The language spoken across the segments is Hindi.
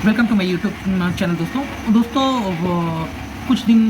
Welcome to my YouTube channel. दोस्तों कुछ दिन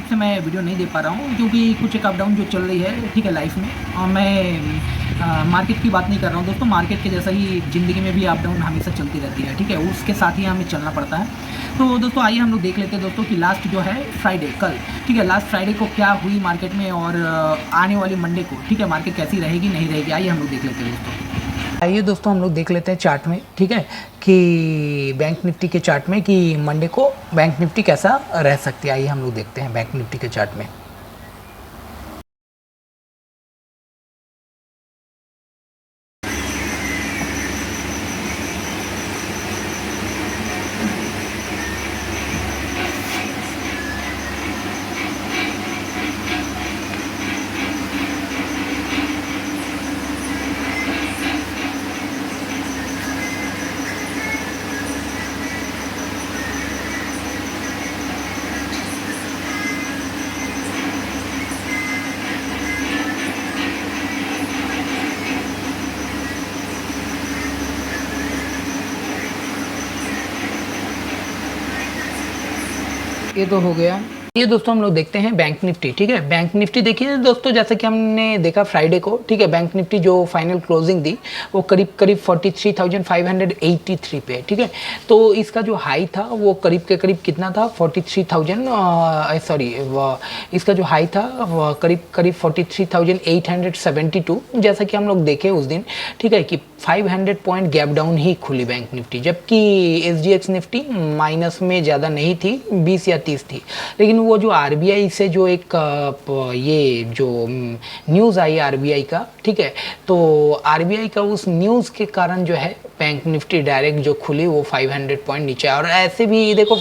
से मैं वीडियो नहीं दे पा रहा हूँ क्योंकि कुछ एक अप डाउन जो चल रही है, ठीक है, लाइफ में। मैं मार्केट की बात नहीं कर रहा हूँ दोस्तों। मार्केट के जैसा ही ज़िंदगी में भी अप डाउन हमेशा चलती रहती है, ठीक है, उसके साथ ही हमें चलना पड़ता है। तो दोस्तों आइए हम लोग देख लेते हैं दोस्तों कि लास्ट जो है फ्राइडे कल, ठीक है, लास्ट फ्राइडे को क्या हुई मार्केट में और आने वाली मंडे को, ठीक है, मार्केट कैसी रहेगी नहीं रहेगी, आइए हम लोग देख लेते हैं दोस्तों। आइए दोस्तों हम लोग देख लेते हैं चार्ट में, ठीक है, कि बैंक निफ्टी के चार्ट में कि मंडे को बैंक निफ्टी कैसा रह सकती है। आइए हम लोग देखते हैं बैंक निफ्टी के चार्ट में। ये तो हो गया। ये दोस्तों हम लोग देखते हैं बैंक निफ्टी, ठीक है। बैंक निफ्टी देखिए दोस्तों, जैसे कि हमने देखा फ्राइडे को, ठीक है, बैंक निफ्टी जो फाइनल क्लोजिंग दी वो करीब करीब 43,583 पे, ठीक है। तो इसका जो हाई था वो करीब के करीब कितना था, 43,000 सॉरी, इसका जो हाई था वो करीब करीब 43,872, जैसा कि हम लोग देखे उस दिन, ठीक है, कि 500 पॉइंट गैप डाउन ही खुली बैंक निफ्टी, जबकि SGX निफ्टी माइनस में ज़्यादा नहीं थी, 20 या 30 थी। लेकिन वो जो RBI से जो एक ये जो न्यूज़ आई RBI का, ठीक है, तो RBI का उस न्यूज़ के कारण जो है बैंक निफ्टी डायरेक्ट जो खुली वो 500 पॉइंट नीचे। और ऐसे भी देखो,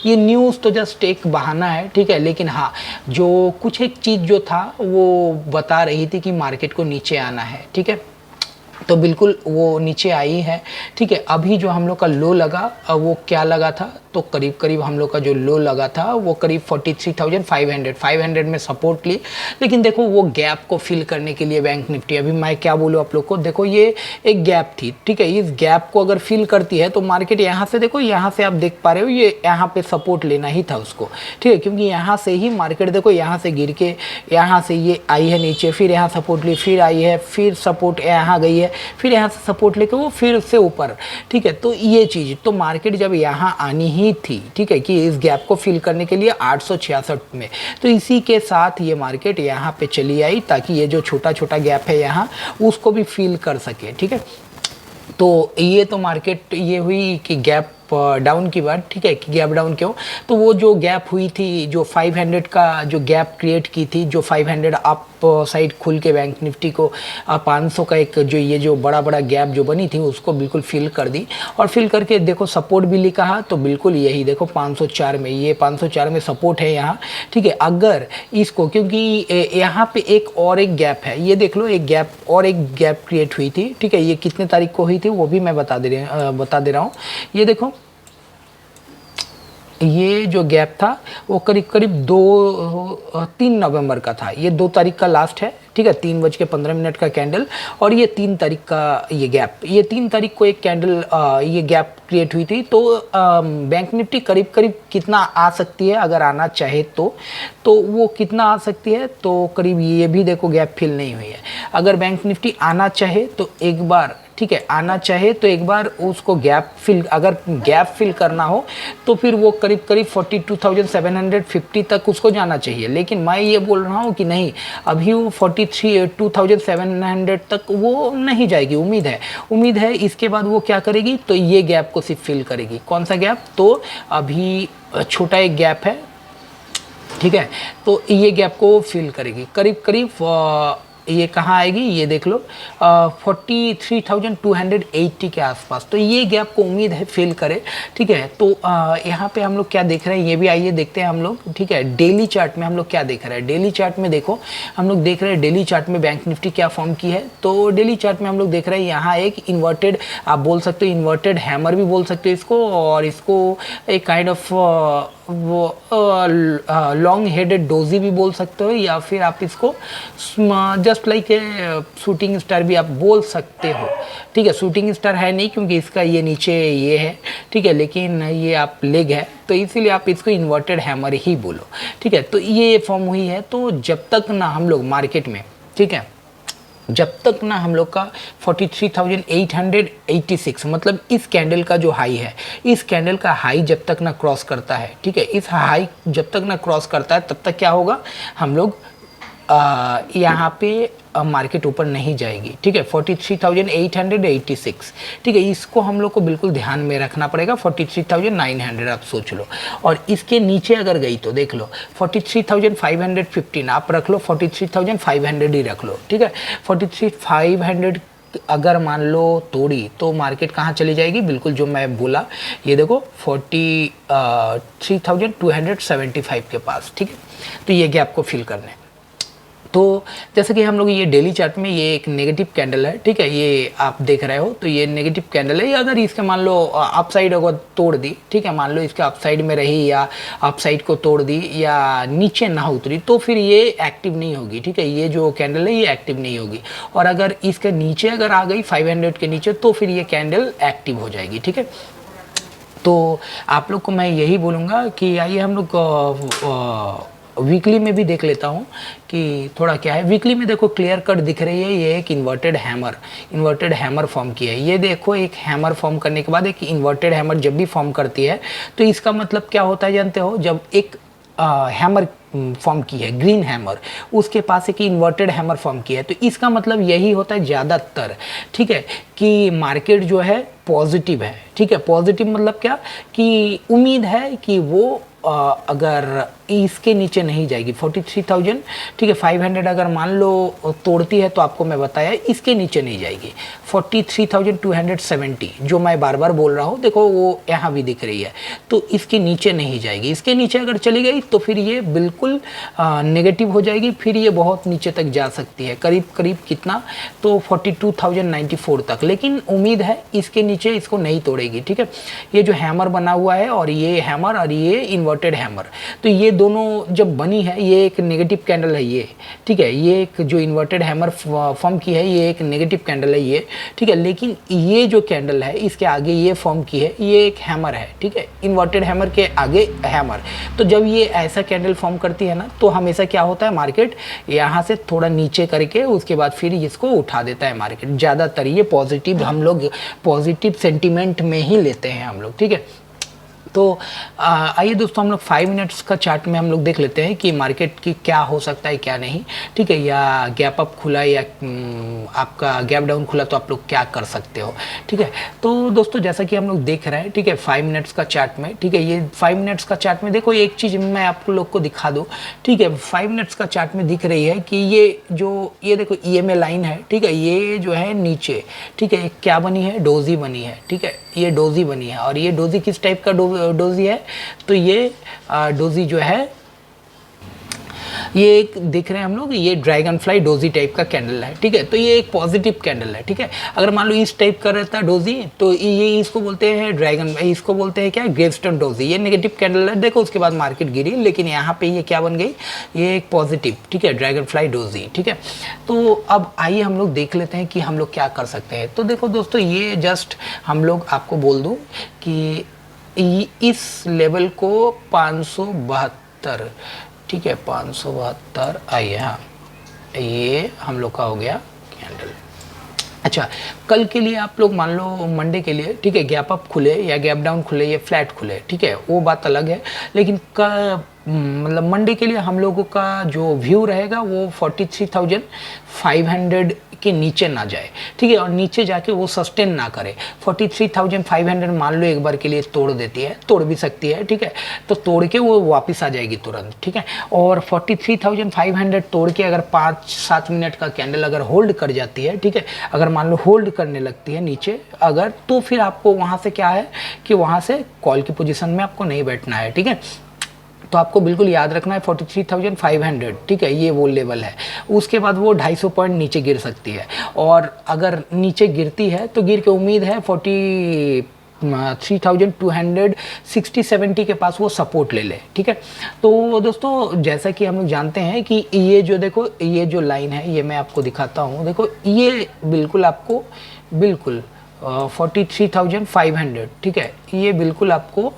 ये न्यूज़ तो जस्ट एक बहाना है, ठीक है, लेकिन हाँ, जो कुछ एक चीज़ जो था वो बता रही थी कि मार्केट को नीचे आना है, ठीक है, तो बिल्कुल वो नीचे आई है, ठीक है। अभी जो हम लोग का लो लगा वो क्या लगा था, तो करीब करीब हम लोग का जो लो लगा था वो करीब 43,500 में सपोर्ट ली। लेकिन देखो वो गैप को फिल करने के लिए बैंक निफ्टी, अभी मैं क्या बोलूँ आप लोग को, देखो ये एक गैप थी, ठीक है, इस गैप को अगर फिल करती है तो मार्केट यहाँ से, देखो यहाँ से आप देख पा रहे हो, ये यहाँ पे सपोर्ट लेना ही था उसको, ठीक है, क्योंकि यहाँ से ही मार्केट देखो यहाँ से गिर के यहाँ से ये आई है नीचे, फिर यहाँ सपोर्ट ली, फिर आई है, फिर सपोर्ट यहाँ गई है, फिर यहाँ से सपोर्ट लेके वो फिर से ऊपर, ठीक है। तो ये चीज़ तो मार्केट जब यहाँ आनी ही थी, ठीक है, कि इस गैप को फिल करने के लिए 866 में, तो इसी के साथ ये मार्केट यहाँ पे चली आई ताकि ये जो छोटा छोटा गैप है यहाँ उसको भी फिल कर सके, ठीक है। तो ये तो मार्केट ये हुई कि गैप डाउन की बात, ठीक है, कि गैप डाउन क्यों, तो वो जो गैप हुई थी, जो 500 का जो गैप क्रिएट की थी, जो 500 अप साइड खुल के बैंक निफ्टी को 500 का एक जो ये जो बड़ा बड़ा गैप जो बनी थी उसको बिल्कुल फिल कर दी। और फिल करके देखो सपोर्ट भी लिखा है, तो बिल्कुल यही देखो 504 में, ये 504 में सपोर्ट है यहाँ, ठीक है। अगर इसको, क्योंकि यहाँ पे एक और एक गैप है, ये देख लो, एक गैप और एक गैप क्रिएट हुई थी, ठीक है, ये कितने तारीख को हुई थी वो भी मैं बता दे रहा हूँ। ये देखो, ये जो गैप था वो करीब करीब 3 नवंबर का था, ये 2 तारीख का लास्ट है, ठीक है, 3:15 का कैंडल, और ये 3 तारीख का ये गैप, ये 3 तारीख को एक कैंडल ये गैप क्रिएट हुई थी। तो बैंक निफ्टी करीब करीब कितना आ सकती है अगर आना चाहे तो वो कितना आ सकती है, तो करीब ये भी देखो गैप फिल नहीं हुई है। अगर बैंक निफ्टी आना चाहे तो एक बार, ठीक है, आना चाहे तो एक बार उसको गैप फिल, अगर गैप फिल करना हो तो फिर वो करीब करीब 42,750 तक उसको जाना चाहिए। लेकिन मैं ये बोल रहा हूँ कि नहीं, अभी वो 43,2,700 तक वो नहीं जाएगी, उम्मीद है इसके बाद वो क्या करेगी, तो ये गैप को सिर्फ फिल करेगी। कौन सा गैप, तो अभी छोटा एक गैप है, ठीक है, तो ये गैप को फिल करेगी करीब करीब ये कहाँ आएगी, ये देख लो 43,280 के आसपास, तो ये गैप को उम्मीद है फिल करे, ठीक है। तो यहाँ पे हम लोग क्या देख रहे हैं, ये भी आइए देखते हैं हम लोग, ठीक है। डेली चार्ट में हम लोग क्या देख रहे हैं, डेली चार्ट में देखो, हम लोग देख रहे हैं डेली चार्ट में बैंक निफ्टी क्या फॉर्म की है। तो डेली चार्ट में हम लोग देख रहे हैं यहाँ एक इन्वर्टेड, आप बोल सकते हो इन्वर्टेड हैमर भी बोल सकते हो इसको, और इसको एक काइंड ऑफ वो लॉन्ग हेडेड डोजी भी बोल सकते हो, या फिर आप इसको just just like shooting star भी आप बोल सकते हो, ठीक है। शूटिंग स्टार है नहीं क्योंकि इसका ये नीचे ये है, ठीक है, लेकिन ये आप लेग है तो इसीलिए आप इसको इन्वर्टेड हैमर ही बोलो, ठीक है। तो ये फॉर्म हुई है। तो जब तक ना हम लोग मार्केट में, ठीक है, जब तक ना हम लोग का 43,886 मतलब इस कैंडल का जो हाई है, इस कैंडल का हाई जब तक ना क्रॉस करता है, ठीक है, इस हाई जब तक ना क्रॉस करता है तब तक क्या होगा, हम लोग यहाँ पे मार्केट ऊपर नहीं जाएगी, ठीक है। 43,886, ठीक है, इसको हम लोग को बिल्कुल ध्यान में रखना पड़ेगा। 43,900 आप सोच लो, और इसके नीचे अगर गई तो देख लो 43,515 आप रख लो, 43,500 ही रख लो, ठीक है। 43,500 अगर मान लो तोड़ी तो मार्केट कहाँ चली जाएगी, बिल्कुल जो मैं बोला, ये देखो 43,275 के पास, ठीक है। तो ये गैप को फिल करने, तो जैसे कि हम लोग ये डेली चार्ट में ये एक नेगेटिव कैंडल है, ठीक है, ये आप देख रहे हो, तो ये नेगेटिव कैंडल है। अगर इसके मान लो अप साइड अगर तोड़ दी, ठीक है, मान लो इसके अप साइड में रही या अप साइड को तोड़ दी या नीचे ना उतरी तो फिर ये एक्टिव नहीं होगी, ठीक है, ये जो कैंडल है ये एक्टिव नहीं होगी। और अगर इसके नीचे अगर आ गई 500 के नीचे तो फिर ये कैंडल एक्टिव हो जाएगी, ठीक है। तो आप लोग को मैं यही बोलूँगा कि आइए हम लोग वीकली में भी देख लेता हूँ कि थोड़ा क्या है। वीकली में देखो क्लियर कट दिख रही है, ये एक इन्वर्टेड हैमर फॉर्म की है। ये देखो एक हैमर फॉर्म करने के बाद एक इन्वर्टेड हैमर जब भी फॉर्म करती है तो इसका मतलब क्या होता है जानते हो, जब एक हैमर फॉर्म की है, ग्रीन हैमर, उसके पास एक इन्वर्टेड हैमर फॉर्म की है, तो इसका मतलब यही होता है ज़्यादातर, ठीक है, कि मार्केट जो है पॉजिटिव है, ठीक है। पॉजिटिव मतलब क्या, कि उम्मीद है कि वो अगर इसके नीचे नहीं जाएगी 43,000, ठीक है, 500 अगर मान लो तोड़ती है तो आपको मैं बताया इसके नीचे नहीं जाएगी। 43,270 जो मैं बार बार बोल रहा हूँ, देखो वो यहाँ भी दिख रही है, तो इसके नीचे नहीं जाएगी। इसके नीचे अगर चली गई तो फिर ये बिल्कुल नेगेटिव हो जाएगी, फिर ये बहुत नीचे तक जा सकती है, करीब करीब कितना, तो 42,094 तक। लेकिन उम्मीद है इसके नीचे इसको नहीं तोड़ेगी, ठीक है। ये जो हैमर बना हुआ है और ये हैमर और ये इन्वर्टेड हैमर, तो ये दोनों जब बनी है, ये एक नेगेटिव कैंडल है ये, ठीक है, ये एक जो इन्वर्टेड हैमर फॉर्म की है ये एक नेगेटिव कैंडल है ये, ठीक है। लेकिन ये जो कैंडल है इसके आगे ये फॉर्म की है, ये एक हैमर है, ठीक है, इन्वर्टेड हैमर के आगे हैमर। तो जब ये ऐसा कैंडल फॉर्म करती है ना, तो हमेशा क्या होता है, मार्केट यहाँ से थोड़ा नीचे करके उसके बाद फिर इसको उठा देता है मार्केट। ज़्यादातर ये पॉजिटिव, हम लोग पॉजिटिव सेंटीमेंट में ही लेते हैं हम लोग, ठीक है। तो आइए दोस्तों हम लोग 5 मिनट्स का चार्ट में हम लोग देख लेते हैं कि मार्केट की क्या हो सकता है क्या नहीं, ठीक है, या गैप अप खुला या आपका गैप डाउन खुला तो आप लोग क्या कर सकते हो, ठीक है। तो दोस्तों जैसा कि हम लोग देख रहे हैं, ठीक है, 5 मिनट्स का चार्ट में, ठीक है, ये 5 मिनट्स का चार्ट में देखो एक चीज़ मैं आप लोग को दिखा दूँ, ठीक है। 5 मिनट्स का चार्ट में दिख रही है कि ये देखो EMA लाइन है, ठीक है, ये जो है नीचे, ठीक है, क्या बनी है, डोजी बनी है, ठीक है, ये डोजी बनी है। और ये डोजी किस टाइप का डोजी है, तो ये डोजी जो है ये एक देख रहे हैं हम लोग, ये ड्रैगन फ्लाई डोजी टाइप का कैंडल है, ठीक है। तो ये एक पॉजिटिव कैंडल है, ठीक है। अगर मान लो इस टाइप का रहता है डोजी तो ये इसको बोलते हैं ड्रैगन, इसको बोलते हैं क्या, ग्रेवस्टोन डोजी। ये नेगेटिव कैंडल है, देखो उसके बाद मार्केट गिरी, लेकिन यहाँ पे ये क्या बन गई, ये एक पॉजिटिव, ठीक है, ड्रैगन फ्लाई डोजी, ठीक है। तो अब आइए हम लोग देख लेते हैं कि हम लोग क्या कर सकते हैं। तो देखो दोस्तों, ये जस्ट हम लोग आपको बोल दूँ कि इस लेवल को 572, ठीक है, 572 आइए, हाँ, ये हम लोग का हो गया कैंडल। अच्छा, कल के लिए आप लोग मान लो मंडे के लिए, ठीक है, गैप अप खुले या गैप डाउन खुले या फ्लैट खुले, ठीक है, वो बात अलग है। लेकिन मतलब मंडे के लिए हम लोगों का जो व्यू रहेगा वो 43,500 के नीचे ना जाए, ठीक है, और नीचे जाके वो सस्टेन ना करे। 43,500 मान लो एक बार के लिए तोड़ देती है, तोड़ भी सकती है, ठीक है, तो तोड़ के वो वापस आ जाएगी तुरंत, ठीक है। और 43,500 तोड़ के अगर 5-7 मिनट का कैंडल अगर होल्ड कर जाती है, ठीक है, अगर मान लो होल्ड करने लगती है नीचे अगर, तो फिर आपको वहाँ से क्या है कि वहाँ से कॉल की पोजीशन में आपको नहीं बैठना है, ठीक है। तो आपको बिल्कुल याद रखना है 43,500, ठीक है, ये वो लेवल है। उसके बाद वो 250 पॉइंट नीचे गिर सकती है, और अगर नीचे गिरती है तो गिर के उम्मीद है 3260-70 के पास वो सपोर्ट ले ले, ठीक है। तो दोस्तों जैसा कि हम लोग जानते हैं कि ये जो देखो ये जो लाइन है ये मैं आपको दिखाता हूँ, देखो ये बिल्कुल आपको बिल्कुल 43,500, ठीक है, ये बिल्कुल आपको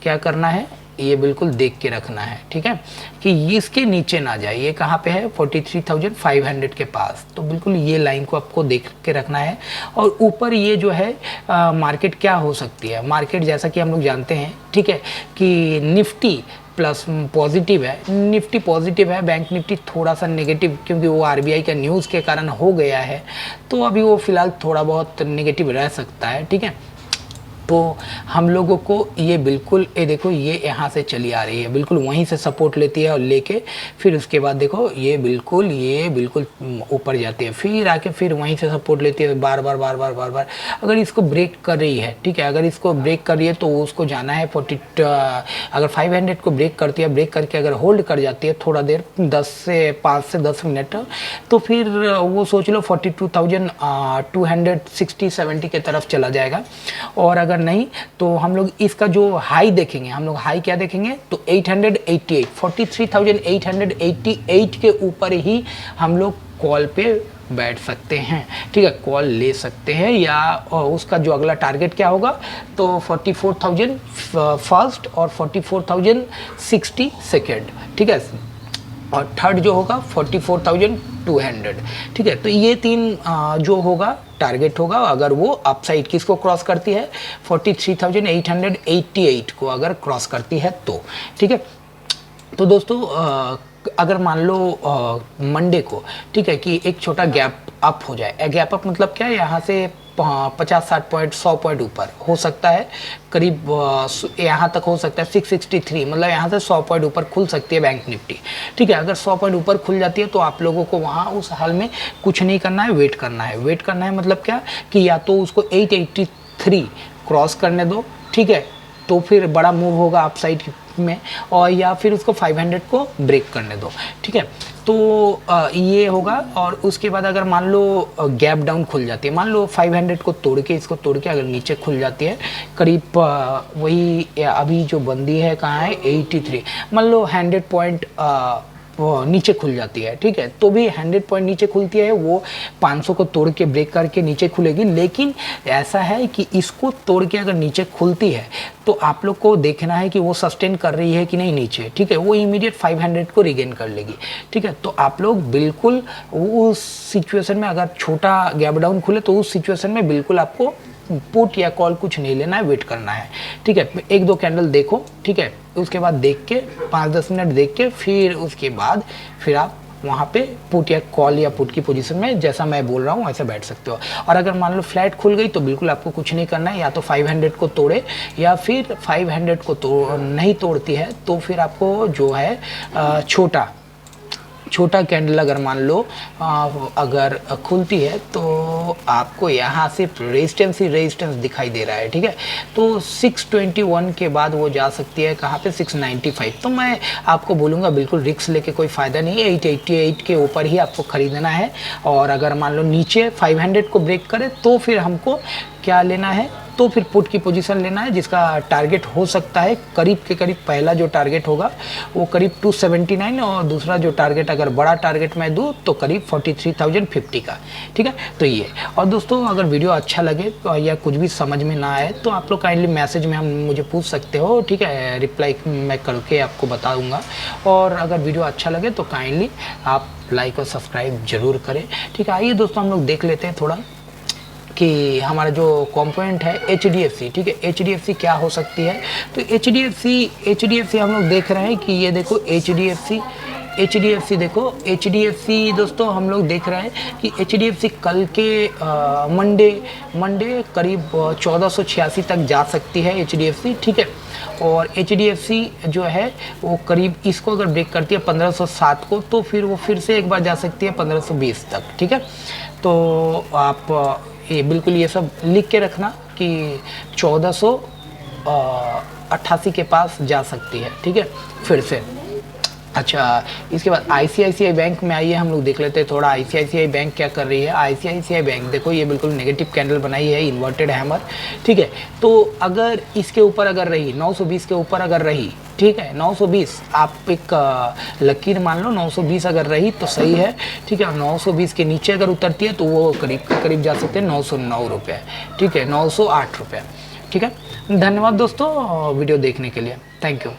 क्या करना है, ये बिल्कुल देख के रखना है, ठीक है, कि इसके नीचे ना जाए। ये कहाँ पे है 43,500 के पास, तो बिल्कुल ये लाइन को आपको देख के रखना है। और ऊपर ये जो है मार्केट क्या हो सकती है, मार्केट जैसा कि हम लोग जानते हैं, ठीक है, कि निफ्टी प्लस पॉजिटिव है, निफ्टी पॉजिटिव है, बैंक निफ्टी थोड़ा सा नेगेटिव, क्योंकि वो आरबीआई का न्यूज़ के कारण हो गया है, तो अभी वो फिलहाल थोड़ा बहुत नेगेटिव रह सकता है, ठीक है। तो हम लोगों को ये बिल्कुल ये देखो ये यहाँ से चली आ रही है, बिल्कुल वहीं से सपोर्ट लेती है और लेके फिर उसके बाद देखो ये बिल्कुल ऊपर जाती है, फिर आके फिर वहीं से सपोर्ट लेती है, बार बार बार बार बार बार। अगर इसको ब्रेक कर रही है, ठीक है, अगर इसको ब्रेक कर रही है तो उसको जाना है अगर 500 को ब्रेक करती है, ब्रेक करके अगर होल्ड कर जाती है थोड़ा देर 5 से 10 मिनट, तो फिर वो सोच लो 42,260-70 के तरफ चला जाएगा। और अगर नहीं तो हम लोग इसका जो हाई देखेंगे, हम लोग हाई क्या देखेंगे, तो 888 43,888 के ऊपर ही हम लोग कॉल पे बैठ सकते हैं, ठीक है, कॉल ले सकते हैं। या उसका जो अगला टारगेट क्या होगा, तो 44,000 फर्स्ट और 44,060 सेकेंड, ठीक है, और थर्ड जो होगा 44,200, ठीक है। तो ये तीन जो होगा टारगेट होगा, अगर वो अपसाइड किसको क्रॉस करती है 43,888 को अगर क्रॉस करती है तो, ठीक है। तो दोस्तों अगर मान लो मंडे को, ठीक है, कि एक छोटा गैप अप हो जाए, गैप अप मतलब क्या है, यहाँ से 50-60 पॉइंट 100 पॉइंट ऊपर हो सकता है, करीब यहाँ तक हो सकता है 663, मतलब यहाँ से 100 पॉइंट ऊपर खुल सकती है बैंक निफ्टी, ठीक है। अगर 100 पॉइंट ऊपर खुल जाती है तो आप लोगों को वहाँ उस हाल में कुछ नहीं करना है, वेट करना है। वेट करना है मतलब क्या, कि या तो उसको 883 क्रॉस करने दो, ठीक है, तो फिर बड़ा मूव होगा अपसाइड में, और या फिर उसको 500 को ब्रेक करने दो, ठीक है। तो ये होगा। और उसके बाद अगर मान लो गैप डाउन खुल जाती है, मान लो 500 को तोड़ के, इसको तोड़ के अगर नीचे खुल जाती है करीब वही अभी जो बंदी है कहाँ है 83, मान लो 100 पॉइंट नीचे खुल जाती है, ठीक है, तो भी 100 पॉइंट नीचे खुलती है, वो 500 को तोड़ के ब्रेक करके नीचे खुलेगी। लेकिन ऐसा है कि इसको तोड़ के अगर नीचे खुलती है तो आप लोग को देखना है कि वो सस्टेन कर रही है कि नहीं नीचे, ठीक है, वो इमीडिएट 500 को रिगेन कर लेगी, ठीक है। तो आप लोग बिल्कुल उस सिचुएशन में अगर छोटा गैप डाउन खुले तो उस सिचुएशन में बिल्कुल आपको पुट या कॉल कुछ नहीं लेना है, वेट करना है, ठीक है। एक दो कैंडल देखो, ठीक है, उसके बाद देख के 5-10 मिनट देख के फिर उसके बाद फिर आप वहाँ पे पुट या कॉल या पुट की पोजीशन में जैसा मैं बोल रहा हूँ ऐसे बैठ सकते हो। और अगर मान लो फ्लैट खुल गई तो बिल्कुल आपको कुछ नहीं करना है, या तो 500 को तोड़े, या फिर 500 को नहीं तोड़ती है तो फिर आपको जो है छोटा कैंडल अगर मान लो अगर खुलती है तो आपको यहाँ से रेजिस्टेंस दिखाई दे रहा है, ठीक है। तो 621 के बाद वो जा सकती है कहाँ पे 695। तो मैं आपको बोलूँगा बिल्कुल रिस्क लेके कोई फ़ायदा नहीं है, 888 के ऊपर ही आपको ख़रीदना है। और अगर मान लो नीचे 500 को ब्रेक करे तो फिर हमको क्या लेना है, तो फिर पुट की पोजीशन लेना है जिसका टारगेट हो सकता है करीब के करीब, पहला जो टारगेट होगा वो करीब 279 और दूसरा जो टारगेट अगर बड़ा टारगेट मैं दूँ तो करीब 43,050 का, ठीक है। तो ये, और दोस्तों अगर वीडियो अच्छा लगे या कुछ भी समझ में ना आए तो आप लोग काइंडली मैसेज में हम मुझे पूछ सकते हो, ठीक है, रिप्लाई मैं करके आपको बताऊँगा। और अगर वीडियो अच्छा लगे तो काइंडली आप लाइक और सब्सक्राइब जरूर करें, ठीक है। आइए दोस्तों हम लोग देख लेते हैं थोड़ा कि हमारा जो कंपोनेंट है HDFC, ठीक है, HDFC क्या हो सकती है। तो HDFC हम लोग देख रहे हैं कि ये देखो HDFC देखो, HDFC दोस्तों हम लोग देख रहे हैं कि HDFC कल के मंडे करीब 1486 तक जा सकती है HDFC, ठीक है। और HDFC जो है वो करीब इसको अगर ब्रेक करती है 1507 को तो फिर वो फिर से एक बार जा सकती है 1520 तक, ठीक है। तो आप ये बिल्कुल ये सब लिख के रखना कि 1488 के पास जा सकती है, ठीक है, फिर से अच्छा, इसके बाद आईसीआईसीआई बैंक में आइए, हम लोग देख लेते हैं थोड़ा आईसीआईसीआई बैंक क्या कर रही है। आईसीआईसीआई बैंक देखो ये बिल्कुल नेगेटिव कैंडल बनाई है, इन्वर्टेड हैमर, ठीक है। तो अगर इसके ऊपर अगर रही 920 के ऊपर अगर रही, ठीक है, 920 आप एक लकीर मान लो, 920 अगर रही तो सही है, ठीक है। 920 के नीचे अगर उतरती है तो वो करीब करीब जा सकते हैं 909 रुपये, ठीक है, 908 रुपये, ठीक है। धन्यवाद दोस्तों वीडियो देखने के लिए, थैंक यू।